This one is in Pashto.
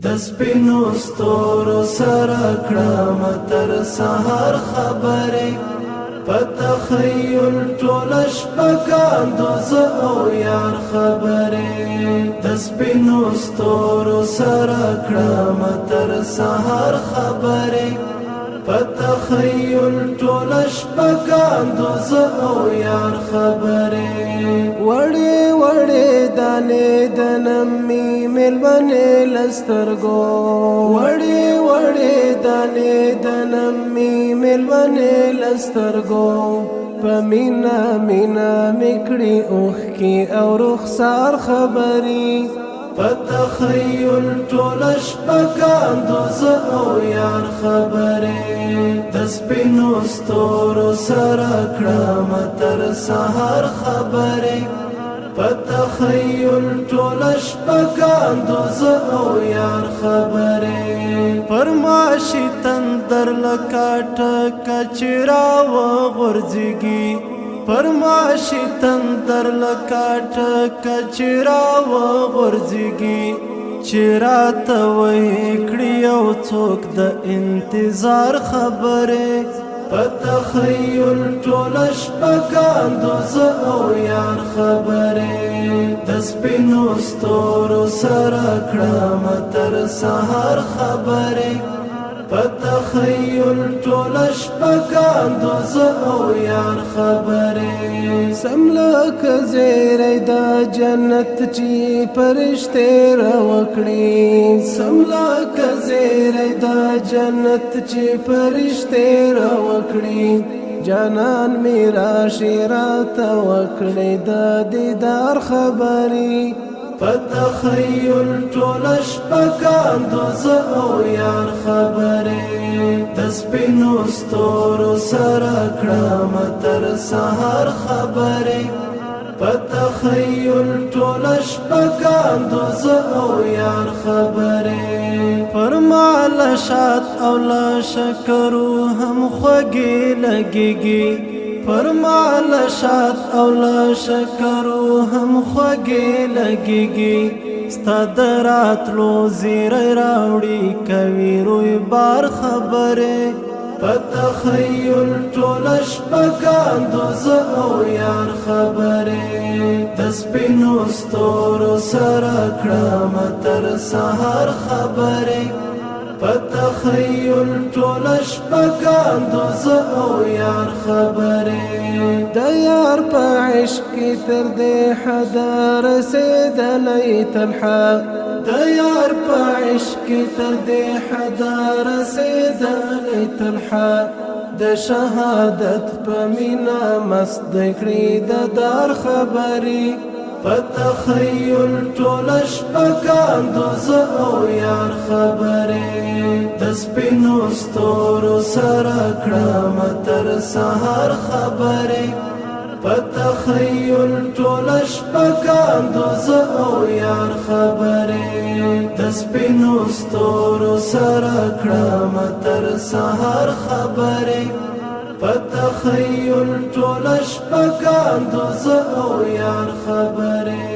د سپینو ستورو سره کړم تر سحر خبرې په تخیل ټوله شپه کاندو زه او یار خبرې د سپینو ستورو سره کړم تر سحر خبرې په تخیل ټوله شپه کاندو زه او یار خبرې وړې وړې دانې د نمي ملبنې لسترګو وړې وړې دانې د نمي ملبنې لسترګو په مینا مینا میکړي اوښکې او رخسار خبرې په تخیل ټوله شپه کاندو زه او یار خبرې د سپینو ستورو سره کړم تر سحر خبرې په تخیل ټوله شپه کاندو زه او یار خبرې پر ماشي تندر لکه ټکه چې راوغورځېږي پر ماشي تندر لکه ټکه چې راوغورځېږي چې راته وایي کړي یو څوک د انتظار خبرې په تخیل ټوله شپه کاندو زه او یار خبرې د سپینو ستورو سره کړم تر سحر خبرې په تخیل ټوله شپه کاندو زه او یار خبرې سم لکه زیری د جنت چې فرشتې راوکړي سم لکه زیری د جنت چې فرشتې راوکړي جانان می راشي راته وکړي د دیدار خبرې په تخیل ټوله شپه کاندو زه او یار خبرې د سپینو ستورو سره کړم تر سحر خبرې په تخیل ټوله شپه کاندو زه او یار خبرې پر مال شات او لا شکرو هم خوږې لګېږي پر مال شات او لا شکرو هم خوږې لګېږي ستا د راتلو زیری راوړي کوي روی بار خبرې په تخیل ټوله شپه کاندو زه او یار خبرې د سپینو ستورو سره کړم تر سحر خبرې په تخیل ټوله شپه کاندو زه او یار خبرې د یار په عشق کې تر دې حده رسېدلی تنها د یار په عشق کې تر دې حده رسېدلی تنها د شهادت په مینا مست کړي د دار خبرې په تخیل ټوله شپه کاندو زه او یار خبرې د سپینو ستورو سره کړم تر سحر خبرې په تخیل ټوله شپه کاندو زه او یار خبرې د سپینو ستورو سره کړم تر سحر خبرې په تخیل ټوله شپه کاندو زه او یار خبرې